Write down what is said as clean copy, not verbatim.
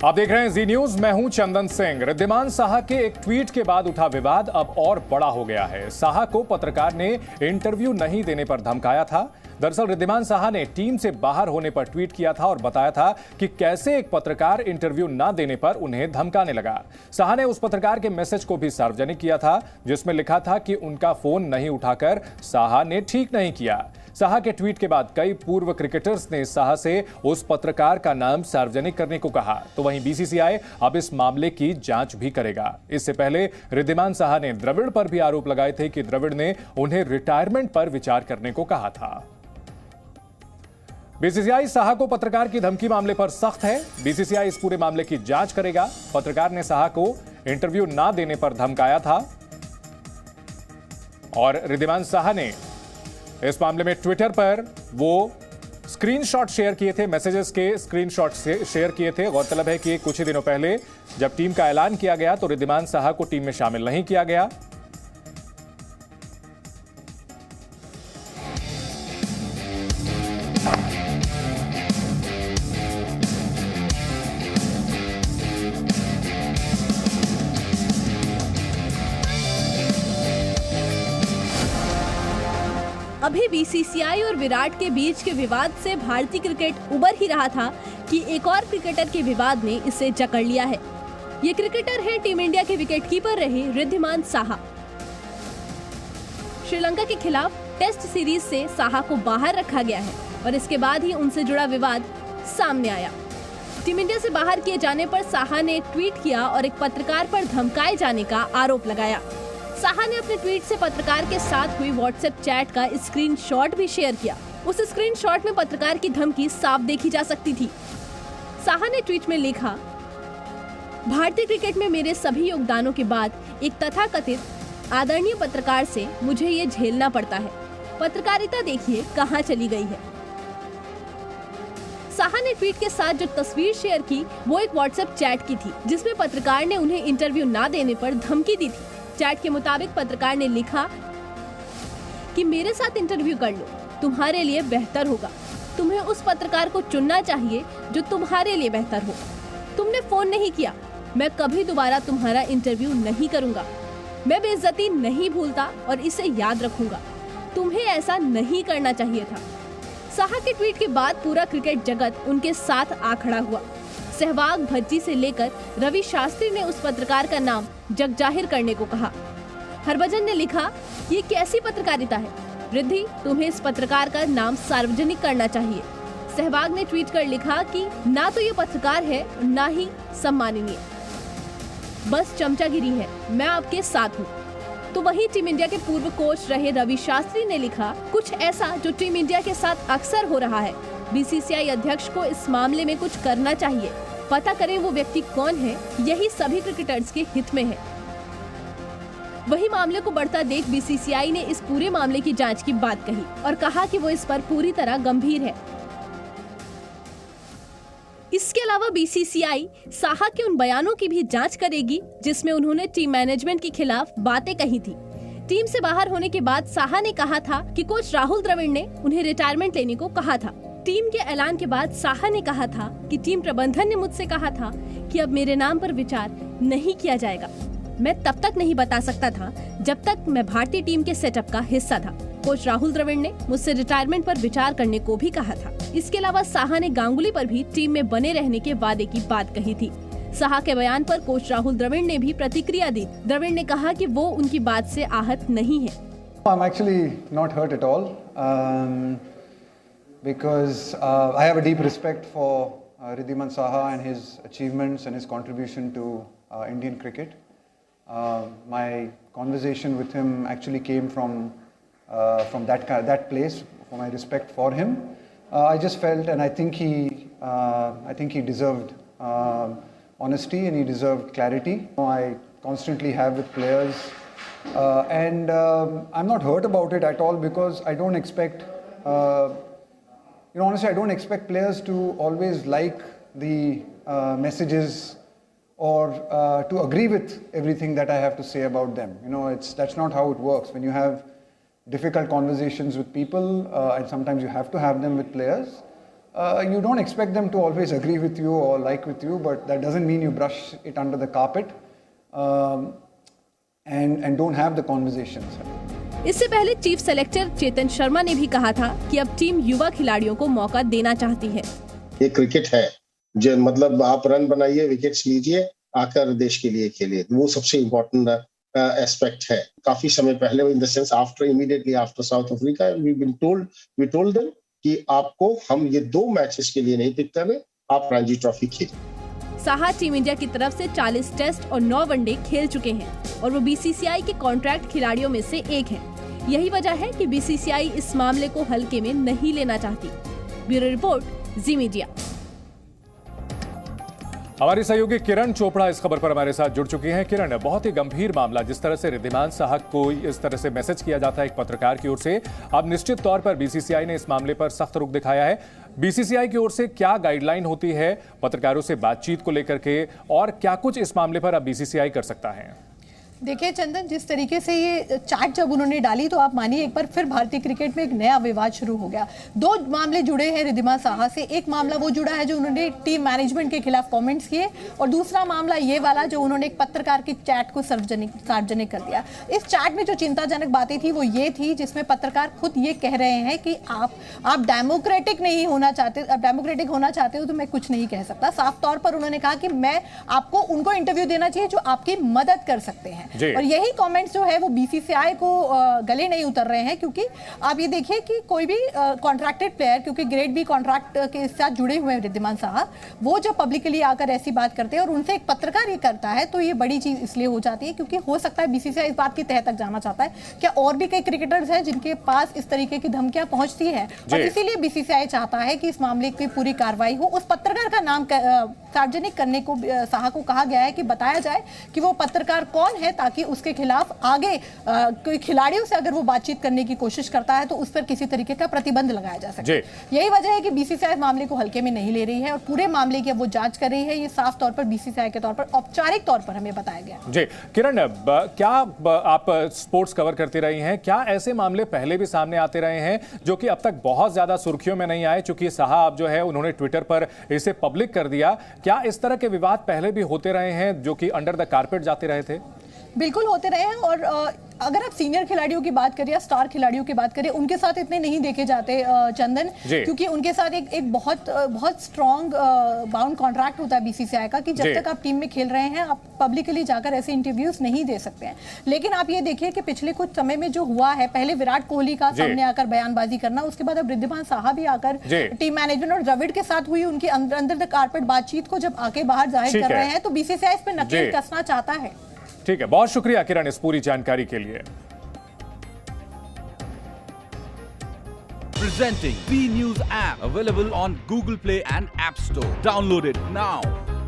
आप देख रहे हैं जी न्यूज। मैं हूं चंदन सिंह। रिद्धिमान साहा के एक ट्वीट के बाद उठा विवाद अब और बड़ा हो गया है। साहा को पत्रकार ने इंटरव्यू नहीं देने पर धमकाया था। दरअसल रिद्धिमान साहा ने टीम से बाहर होने पर ट्वीट किया था और बताया था कि कैसे एक पत्रकार इंटरव्यू न देने पर उन्हें धमकाने लगा। साहा ने उस पत्रकार के मैसेज को भी सार्वजनिक किया था जिसमें लिखा था कि उनका फोन नहीं उठाकर साहा ने ठीक नहीं किया। साहा के ट्वीट के बाद कई पूर्व क्रिकेटर्स ने साहा से उस पत्रकार का नाम सार्वजनिक करने को कहा, तो वहीं बीसीसीआई अब इस मामले की जांच भी करेगा। इससे पहले रिद्धिमान साहा ने द्रविड़ पर भी आरोप लगाए थे कि द्रविड़ ने उन्हें रिटायरमेंट पर विचार करने को कहा था। बीसीसीआई साहा को पत्रकार की धमकी मामले पर सख्त है। बीसीसीआई इस पूरे मामले की जांच करेगा। पत्रकार ने साहा को इंटरव्यू ना देने पर धमकाया था और रिद्धिमान साहा ने इस मामले में ट्विटर पर वो स्क्रीनशॉट शेयर किए थे, मैसेजेस के स्क्रीनशॉट शेयर किए थे। गौरतलब है कि कुछ ही दिनों पहले जब टीम का ऐलान किया गया तो रिद्धिमान साहा को टीम में शामिल नहीं किया गया। अभी बीसीसीआई और विराट के बीच के विवाद से भारतीय क्रिकेट उबर ही रहा था कि एक और क्रिकेटर के विवाद ने इसे जकड़ लिया है। ये क्रिकेटर है टीम इंडिया के विकेटकीपर रहे रिद्धिमान साहा। श्रीलंका के खिलाफ टेस्ट सीरीज से साहा को बाहर रखा गया है और इसके बाद ही उनसे जुड़ा विवाद सामने आया। टीम इंडिया से बाहर किए जाने पर साहा ने ट्वीट किया और एक पत्रकार पर धमकाए जाने का आरोप लगाया। साहा ने अपने ट्वीट से पत्रकार के साथ हुई व्हाट्सएप चैट का स्क्रीनशॉट भी शेयर किया। उस स्क्रीनशॉट में पत्रकार की धमकी साफ देखी जा सकती थी। साहा ने ट्वीट में लिखा, भारतीय क्रिकेट में मेरे सभी योगदानों के बाद एक तथाकथित आदरणीय पत्रकार से मुझे ये झेलना पड़ता है। पत्रकारिता देखिए कहां चली गई है। साहा ने ट्वीट के साथ जो तस्वीर शेयर की वो एक व्हाट्सएप चैट की थी जिसमें पत्रकार ने उन्हें इंटरव्यू ना देने पर धमकी दी थी। चैट के मुताबिक पत्रकार ने लिखा कि मेरे साथ इंटरव्यू कर लो, तुम्हारे लिए बेहतर होगा। तुम्हें उस पत्रकार को चुनना चाहिए जो तुम्हारे लिए बेहतर हो। तुमने फोन नहीं किया, मैं कभी दोबारा तुम्हारा इंटरव्यू नहीं करूंगा। मैं बेइज्जती नहीं भूलता और इसे याद रखूंगा। तुम्हें ऐसा नहीं करना चाहिए था। साहा के ट्वीट के बाद पूरा क्रिकेट जगत उनके साथ आ खड़ा हुआ। सहवाग भज्जी से लेकर रवि शास्त्री ने उस पत्रकार का नाम जग जाहिर करने को कहा। हरभजन ने लिखा, ये कैसी पत्रकारिता है रिद्धि, तुम्हें इस पत्रकार का नाम सार्वजनिक करना चाहिए। सहवाग ने ट्वीट कर लिखा कि ना तो ये पत्रकार है ना ही सम्माननीय, बस चमचागिरी है, मैं आपके साथ हूँ। तो वहीं टीम इंडिया के पूर्व कोच रहे रवि शास्त्री ने लिखा, कुछ ऐसा जो टीम इंडिया के साथ अक्सर हो रहा है। बीसीसीआई अध्यक्ष को इस मामले में कुछ करना चाहिए। पता करें वो व्यक्ति कौन है, यही सभी क्रिकेटर्स के हित में है। वही मामले को बढ़ता देख बीसीसीआई ने इस पूरे मामले की जांच की बात कही और कहा कि वो इस पर पूरी तरह गंभीर है। इसके अलावा बीसीसीआई साहा के उन बयानों की भी जांच करेगी जिसमें उन्होंने टीम मैनेजमेंट के खिलाफ बातें कही थी। टीम से बाहर होने के बाद साहा ने कहा था कि कोच राहुल द्रविड़ ने उन्हें रिटायरमेंट लेने को कहा था। टीम के ऐलान के बाद साहा ने कहा था कि टीम प्रबंधन ने मुझसे कहा था कि अब मेरे नाम पर विचार नहीं किया जाएगा। मैं तब तक नहीं बता सकता था जब तक मैं भारतीय टीम के सेटअप का हिस्सा था। कोच राहुल द्रविड़ ने मुझसे रिटायरमेंट पर विचार करने को भी कहा था। इसके अलावा साहा ने गांगुली पर भी टीम में बने रहने के वादे की बात कही थी। साहा के बयान पर कोच राहुल द्रविड़ ने भी प्रतिक्रिया दी। द्रविड़ ने कहा कि वो उनकी बात से आहत नहीं है। I'm actually not hurt at all because I have a deep respect for Riddhiman Saha and his achievements and his contribution to Indian cricket. My conversation with him actually came from that place, for my respect for him. I just felt, and I think he deserved honesty and he deserved clarity. I constantly have with players, and I'm not hurt about it at all because I don't expect. Honestly, I don't expect players to always like the messages or to agree with everything that I have to say about them. That's not how it works. When you have difficult conversations with people, and sometimes you have to have them with players, you don't expect them to always agree with you or like with you, but that doesn't mean you brush it under the carpet and don't have the conversations. इससे पहले chief selector Chetan Sharma ने भी कहा था कि अब team युवा खिलाड़ियों को मौका देना चाहती है। ये क्रिकेट है जो मतलब आप रन बनाइए, विकेट्स लीजिए, आकर देश के लिए खेलिए, वो सबसे इम्पोर्टेंट एस्पेक्ट है। काफी समय पहले in the sense immediately after South Africa we told them कि आपको हम ये 2 मैचेस के लिए नहीं पिक कर रहे, आप रणजी ट्रॉफी खेलिए। साहा टीम इंडिया की तरफ से 40 टेस्ट और 9 वनडे खेल चुके हैं और वो बीसीसीआई के कॉन्ट्रैक्ट खिलाड़ियों में से एक हैं। यही वजह है कि बीसीसीआई इस मामले को हल्के में नहीं लेना चाहती। ब्यूरो रिपोर्ट, जी मीडिया। हमारी सहयोगी किरण चोपड़ा इस खबर पर हमारे साथ जुड़ चुकी हैं। किरण, बहुत ही गंभीर मामला, जिस तरह से रिद्धिमान साहा को इस तरह से मैसेज किया जाता है एक पत्रकार की ओर से, अब निश्चित तौर पर बीसीसीआई ने इस मामले पर सख्त रुख दिखाया है। बीसीसीआई की ओर से क्या गाइडलाइन होती है पत्रकारों से बातचीत को लेकर के, और क्या कुछ इस मामले पर अब बीसीसीआई कर सकता है? देखिए चंदन, जिस तरीके से ये चैट जब उन्होंने डाली तो आप मानिए एक बार फिर भारतीय क्रिकेट में एक नया विवाद शुरू हो गया। 2 मामले जुड़े हैं रिद्धिमान साहा से। एक मामला वो जुड़ा है जो उन्होंने टीम मैनेजमेंट के खिलाफ कमेंट्स किए, और दूसरा मामला ये वाला जो उन्होंने एक पत्रकार की चैट को सार्वजनिक कर दिया। इस चैट में जो चिंताजनक बातें थी वो ये थी जिसमें पत्रकार खुद ये कह रहे हैं कि आप डेमोक्रेटिक नहीं होना चाहते, डेमोक्रेटिक होना चाहते हो तो मैं कुछ नहीं कह सकता। साफ तौर पर उन्होंने कहा कि मैं आपको उनको इंटरव्यू देना चाहिए जो आपकी मदद कर सकते हैं, और यही कमेंट्स जो है वो बीसीसीआई को गले नहीं उतर रहे हैं। क्योंकि आप ये देखिए कि कोई भी कॉन्ट्रैक्टेड प्लेयर, क्योंकि ग्रेड बी कॉन्ट्रैक्ट के साथ जुड़े हुए हैं रिद्धिमान साहा, वो जब पब्लिकली आकर ऐसी बात करते हैं और उनसे एक पत्रकार ये करता है तो ये बड़ी चीज इसलिए हो जाती है क्योंकि हो सकता है बीसीसीआई इस बात की तह तक जाना चाहता है क्या और भी कई क्रिकेटर्स हैं जिनके पास इस तरीके की धमकियां पहुंचती है, और इसीलिए बीसीसीआई चाहता है कि इस मामले की पूरी कार्रवाई हो। उस पत्रकार का नाम सार्वजनिक करने को साहा को कहा गया है कि बताया जाए कि वो पत्रकार कौन है, ताकि उसके खिलाफ आगे कोई खिलाड़ियों से अगर वो बातचीत करने की कोशिश करता है तो उस पर किसी तरीके का प्रतिबंध लगाया जा सके। यही वजह है कि बीसीसीआई मामले को हल्के में नहीं ले रही है और पूरे मामले की अब वो जांच कर रही है। ये साफ तौर पर बीसीसीआई के तौर पर औपचारिक तौर पर हमें बताया गया। जी किरण, क्या आप स्पोर्ट्स कवर करती रही हैं, क्या ऐसे मामले पहले भी सामने आते रहे हैं जो कि अब तक बहुत ज्यादा सुर्खियों में नहीं आए? चूंकि साहा अब जो है उन्होंने ट्विटर पर इसे पब्लिक कर दिया, क्या इस तरह के विवाद पहले भी होते रहे हैं जो कि अंडर द कारपेट जाते रहे थे? बिल्कुल होते रहे हैं, और अगर आप सीनियर खिलाड़ियों की बात करें या स्टार खिलाड़ियों की बात करें, उनके साथ इतने नहीं देखे जाते चंदन, क्योंकि उनके साथ एक बहुत स्ट्रॉन्ग बाउंड कॉन्ट्रैक्ट होता है बीसीसीआई का कि जब तक आप टीम में खेल रहे हैं आप पब्लिकली जाकर ऐसे इंटरव्यूज नहीं दे सकते हैं। लेकिन आप ये देखिए कि पिछले कुछ समय में जो हुआ है, पहले विराट कोहली का सामने आकर बयानबाजी करना, उसके बाद अब रिद्धिमान साहा भी आकर टीम मैनेजमेंट और द्रविड़ के साथ हुई उनकी अंदर द कारपेट बातचीत को जब आके बाहर जाहिर कर रहे हैं, तो बीसीसीआई इस पर नकेल कसना चाहता है। ठीक है, बहुत शुक्रिया किरण इस पूरी जानकारी के लिए। Presenting B News app, available on Google Play and App Store. Download it now.